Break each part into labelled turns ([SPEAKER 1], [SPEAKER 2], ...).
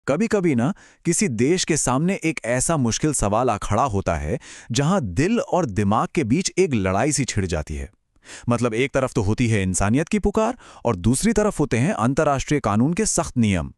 [SPEAKER 1] कभी कभी ना किसी देश के सामने एक ऐसा मुश्किल सवाल आ खड़ा होता है जहां दिल और दिमाग के बीच एक लड़ाई सी छिड़ जाती है। मतलब एक तरफ तो होती है इंसानियत की पुकार और दूसरी तरफ होते हैं अंतर्राष्ट्रीय कानून के सख्त नियम।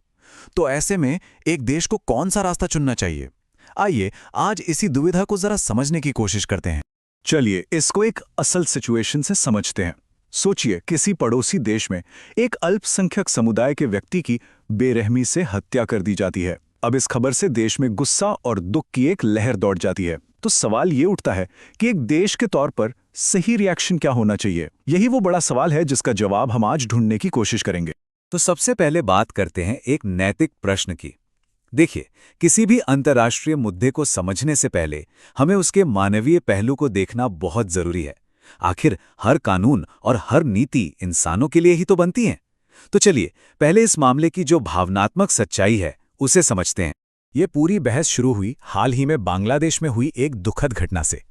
[SPEAKER 1] तो ऐसे में एक देश को कौन सा रास्ता चुनना चाहिए? आइए आज इसी दुविधा को जरा समझने की कोशिश करते हैं।
[SPEAKER 2] चलिए इसको एक असल सिचुएशन से समझते हैं। सोचिए किसी पड़ोसी देश में एक अल्पसंख्यक समुदाय के व्यक्ति की बेरहमी से हत्या कर दी जाती है। अब इस खबर से देश में गुस्सा और दुख की एक लहर दौड़ जाती है। तो सवाल ये उठता है कि एक देश के तौर पर सही रिएक्शन क्या होना चाहिए। यही वो बड़ा सवाल है जिसका जवाब हम आज ढूंढने की कोशिश करेंगे।
[SPEAKER 3] तो सबसे पहले बात करते हैं एक नैतिक प्रश्न की। देखिए, किसी भी अंतर्राष्ट्रीय मुद्दे को समझने से पहले हमें उसके मानवीय पहलू को देखना बहुत जरूरी है। आखिर हर कानून और हर नीति इंसानों के लिए ही तो बनती है। तो चलिए पहले इस मामले की जो भावनात्मक सच्चाई है उसे समझते हैं।
[SPEAKER 1] ये पूरी बहस शुरू हुई हाल ही में बांग्लादेश में हुई एक दुखद घटना से।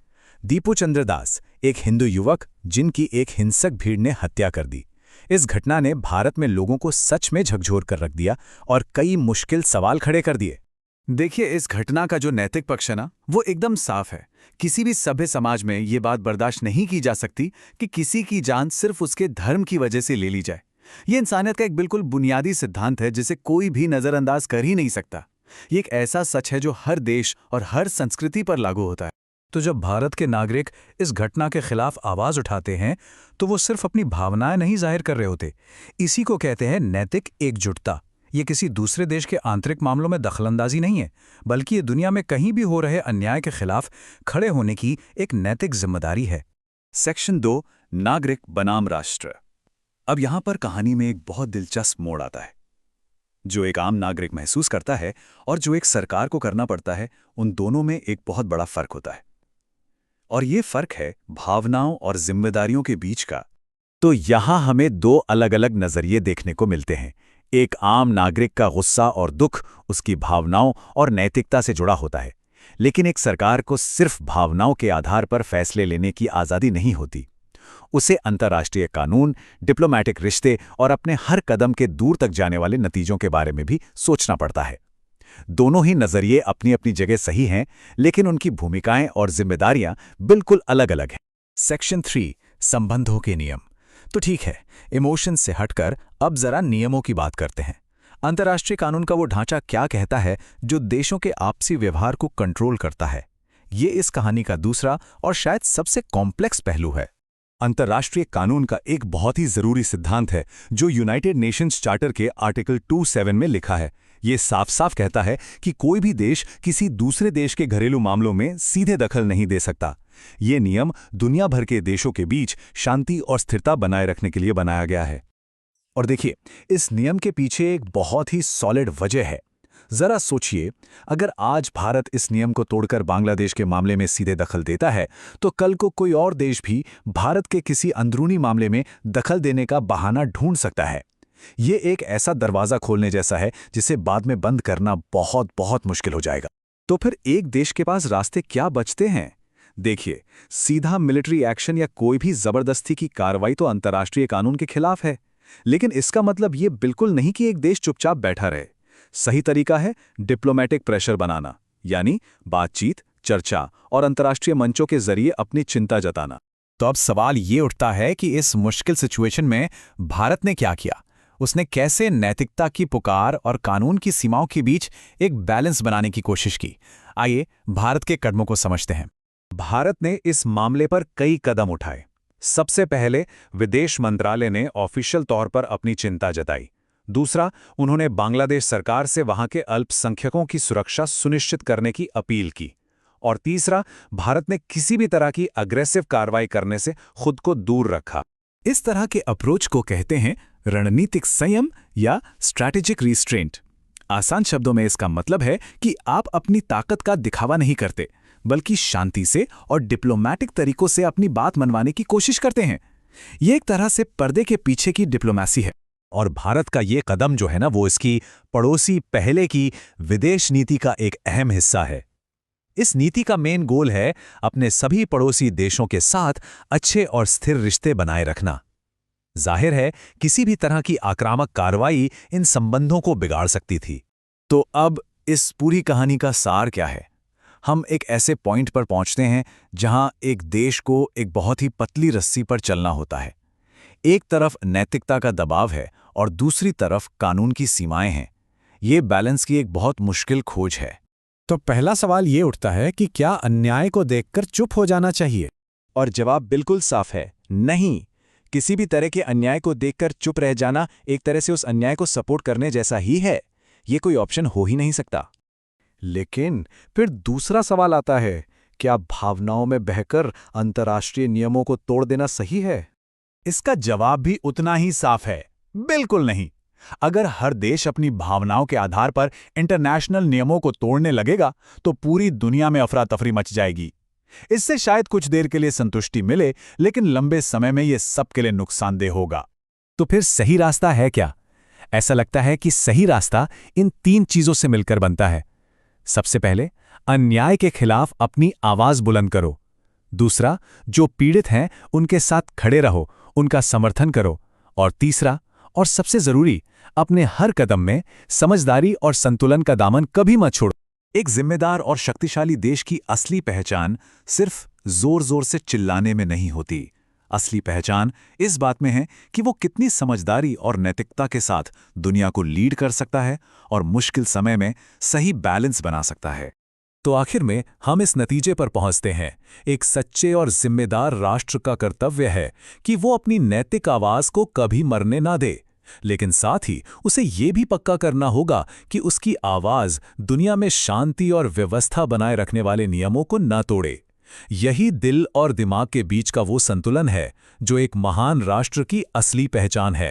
[SPEAKER 1] दीपू चंद्र दास, एक हिंदू युवक जिनकी एक हिंसक भीड़ ने हत्या कर दी। इस घटना ने भारत में लोगों को सच में झकझोर कर रख दिया और कई मुश्किल सवाल खड़े कर दिए। देखिए, इस घटना का जो नैतिक पक्ष है ना, वो एकदम साफ है। किसी भी सभ्य समाज में ये बात बर्दाश्त नहीं की जा सकती कि किसी की जान सिर्फ उसके धर्म की वजह से ले ली जाए। ये इंसानियत का एक बिल्कुल बुनियादी सिद्धांत है जिसे कोई भी नजरअंदाज कर ही नहीं सकता। ये एक ऐसा सच है जो हर देश और हर संस्कृति पर लागू होता है। तो जब भारत के नागरिक इस घटना के खिलाफ आवाज उठाते हैं तो वो सिर्फ अपनी भावनाएं नहीं जाहिर कर रहे होते। इसी को कहते हैं नैतिक एकजुटता। ये किसी दूसरे देश के आंतरिक मामलों में दखलंदाजी नहीं है, बल्कि ये दुनिया में कहीं भी हो रहे अन्याय के खिलाफ खड़े होने की एक नैतिक जिम्मेदारी है।
[SPEAKER 3] सेक्शन 2, नागरिक बनाम राष्ट्र। अब यहां पर कहानी में एक बहुत दिलचस्प मोड़ आता है। जो एक आम नागरिक महसूस करता है और जो एक सरकार को करना पड़ता है, उन दोनों में एक बहुत बड़ा फर्क होता है। और ये फर्क है भावनाओं और जिम्मेदारियों के बीच का। तो यहां हमें दो अलग अलग नजरिए देखने को मिलते हैं। एक आम नागरिक का गुस्सा और दुख उसकी भावनाओं और नैतिकता से जुड़ा होता है, लेकिन एक सरकार को सिर्फ भावनाओं के आधार पर फैसले लेने की आज़ादी नहीं होती। उसे अंतर्राष्ट्रीय कानून, डिप्लोमैटिक रिश्ते और अपने हर कदम के दूर तक जाने वाले नतीजों के बारे में भी सोचना पड़ता है। दोनों ही नजरिए अपनी अपनी जगह सही हैं, लेकिन उनकी भूमिकाएं और जिम्मेदारियां बिल्कुल अलग अलग हैं।
[SPEAKER 1] सेक्शन 3, संबंधों के नियम। तो ठीक है, इमोशन से हटकर अब जरा नियमों की बात करते हैं। अंतर्राष्ट्रीय कानून का वो ढांचा क्या कहता है जो देशों के आपसी व्यवहार को कंट्रोल करता है? ये इस कहानी का दूसरा और शायद सबसे कॉम्प्लेक्स पहलू है।
[SPEAKER 2] अंतर्राष्ट्रीय कानून का एक बहुत ही जरूरी सिद्धांत है जो यूनाइटेड नेशंस चार्टर के आर्टिकल 27 में लिखा है। ये साफ साफ कहता है कि कोई भी देश किसी दूसरे देश के घरेलू मामलों में सीधे दखल नहीं दे सकता। ये नियम दुनिया भर के देशों के बीच शांति और स्थिरता बनाए रखने के लिए बनाया गया है।
[SPEAKER 1] और देखिए, इस नियम के पीछे एक बहुत ही सॉलिड वजह है। जरा सोचिए, अगर आज भारत इस नियम को तोड़कर बांग्लादेश के मामले में सीधे दखल देता है, तो कल को कोई और देश भी भारत के किसी अंदरूनी मामले में दखल देने का बहाना ढूंढ सकता है। ये एक ऐसा दरवाजा खोलने जैसा है जिसे बाद में बंद करना बहुत बहुत मुश्किल हो जाएगा। तो फिर एक देश के पास रास्ते क्या बचते हैं? देखिए, सीधा मिलिट्री एक्शन या कोई भी जबरदस्ती की कार्रवाई तो अंतर्राष्ट्रीय कानून के खिलाफ है, लेकिन इसका मतलब ये बिल्कुल नहीं कि एक देश चुपचाप बैठा रहे। सही तरीका है डिप्लोमैटिक प्रेशर बनाना, यानी बातचीत, चर्चा और अंतर्राष्ट्रीय मंचों के जरिए अपनी चिंता जताना। तो अब सवाल ये उठता है कि इस मुश्किल सिचुएशन में भारत ने क्या किया? उसने कैसे नैतिकता की पुकार और कानून की सीमाओं के बीच एक बैलेंस बनाने की कोशिश की? आइए भारत के कदमों को समझते हैं।
[SPEAKER 2] भारत ने इस मामले पर कई कदम उठाए। सबसे पहले विदेश मंत्रालय ने ऑफिशियल तौर पर अपनी चिंता जताई। दूसरा, उन्होंने बांग्लादेश सरकार से वहां के अल्पसंख्यकों की सुरक्षा सुनिश्चित करने की अपील की। और तीसरा, भारत ने किसी भी तरह की अग्रेसिव कार्रवाई करने से खुद को दूर रखा।
[SPEAKER 1] इस तरह के अप्रोच को कहते हैं रणनीतिक संयम या स्ट्रैटेजिक रिस्ट्रेंट। आसान शब्दों में इसका मतलब है कि आप अपनी ताकत का दिखावा नहीं करते, बल्कि शांति से और डिप्लोमैटिक तरीकों से अपनी बात मनवाने की कोशिश करते हैं। ये एक तरह से पर्दे के पीछे की डिप्लोमेसी है।
[SPEAKER 2] और भारत का ये कदम जो है ना, वो इसकी पड़ोसी पहले की विदेश नीति का एक अहम हिस्सा है। इस नीति का मेन गोल है अपने सभी पड़ोसी देशों के साथ अच्छे और स्थिर रिश्ते बनाए रखना। जाहिर है, किसी भी तरह की आक्रामक कार्रवाई इन संबंधों को बिगाड़ सकती थी।
[SPEAKER 1] तो अब इस पूरी कहानी का सार क्या है? हम एक ऐसे पॉइंट पर पहुंचते हैं जहां एक देश को एक बहुत ही पतली रस्सी पर चलना होता है। एक तरफ नैतिकता का दबाव है और दूसरी तरफ कानून की सीमाएं हैं। ये बैलेंस की एक बहुत मुश्किल खोज है।
[SPEAKER 4] तो पहला सवाल ये उठता है कि क्या अन्याय को देखकर चुप हो जाना चाहिए?
[SPEAKER 2] और जवाब बिल्कुल साफ है, नहीं। किसी भी तरह के अन्याय को देखकर चुप रह जाना एक तरह से उस अन्याय को सपोर्ट करने जैसा ही है। ये कोई ऑप्शन हो ही नहीं सकता।
[SPEAKER 4] लेकिन फिर दूसरा सवाल आता है, क्या भावनाओं में बहकर अंतर्राष्ट्रीय नियमों को तोड़ देना सही है?
[SPEAKER 1] इसका जवाब भी उतना ही साफ है, बिल्कुल नहीं। अगर हर देश अपनी भावनाओं के आधार पर इंटरनेशनल नियमों को तोड़ने लगेगा तो पूरी दुनिया में अफरा तफरी मच जाएगी। इससे शायद कुछ देर के लिए संतुष्टि मिले, लेकिन लंबे समय में यह सबके लिए नुकसानदेह होगा।
[SPEAKER 4] तो फिर सही रास्ता है क्या? ऐसा लगता है कि सही रास्ता इन 3 चीजों से मिलकर बनता है। सबसे पहले, अन्याय के खिलाफ अपनी आवाज बुलंद करो। दूसरा, जो पीड़ित हैं उनके साथ खड़े रहो, उनका समर्थन करो। और तीसरा और सबसे जरूरी, अपने हर कदम में समझदारी और संतुलन का दामन कभी मत छोड़ो।
[SPEAKER 1] एक जिम्मेदार और शक्तिशाली देश की असली पहचान सिर्फ जोर-जोर से चिल्लाने में नहीं होती। असली पहचान इस बात में है कि वो कितनी समझदारी और नैतिकता के साथ दुनिया को लीड कर सकता है और मुश्किल समय में सही बैलेंस बना सकता है।
[SPEAKER 4] तो आखिर में हम इस नतीजे पर पहुंचते हैं, एक सच्चे और जिम्मेदार राष्ट्र का कर्तव्य है कि वो अपनी नैतिक आवाज को कभी मरने ना दे, लेकिन साथ ही उसे ये भी पक्का करना होगा कि उसकी आवाज दुनिया में शांति और व्यवस्था बनाए रखने वाले नियमों को न तोड़े। यही दिल और दिमाग के बीच का वो संतुलन है जो एक महान राष्ट्र की असली पहचान है।